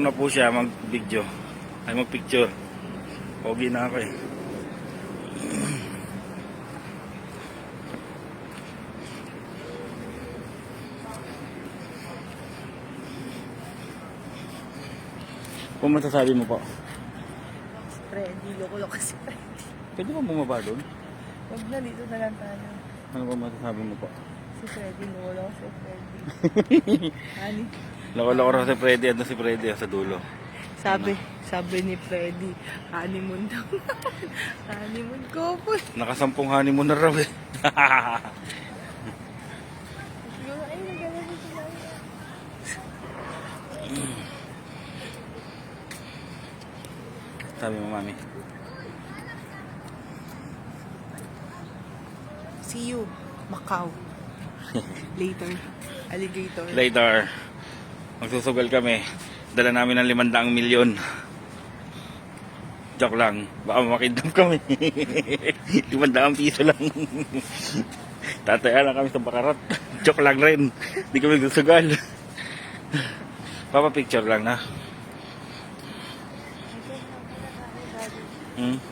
na po siya mag-video. Ay mag-picture. Pogi na ako eh. Kung masasabi mo po? Freddy, loko-loko si Freddy. Pwede ba bumaba doon? Huwag na, dito na lang tayo. Ano ba masasabi mo po? Si Freddy, loko-loko si Freddy. Ani? Loko-loko raw si Freddy. Ano si Freddy sa dulo? Sabi ni Freddy, honeymoon daw. Honeymoon ko po. Nakasampung honeymoon na raw eh. Siguro, ay, nagana na sila. Sabi mo, mami. See you, Macau. Later. Alligator. Later. Magsusugal kami. Dala namin ng 500 milyon. Joke lang. Baka makidam kami. 500 piso lang. Tataya lang kami sa Bakarat. Joke lang rin. Hindi kami susugal. Papa picture lang na. Hmm?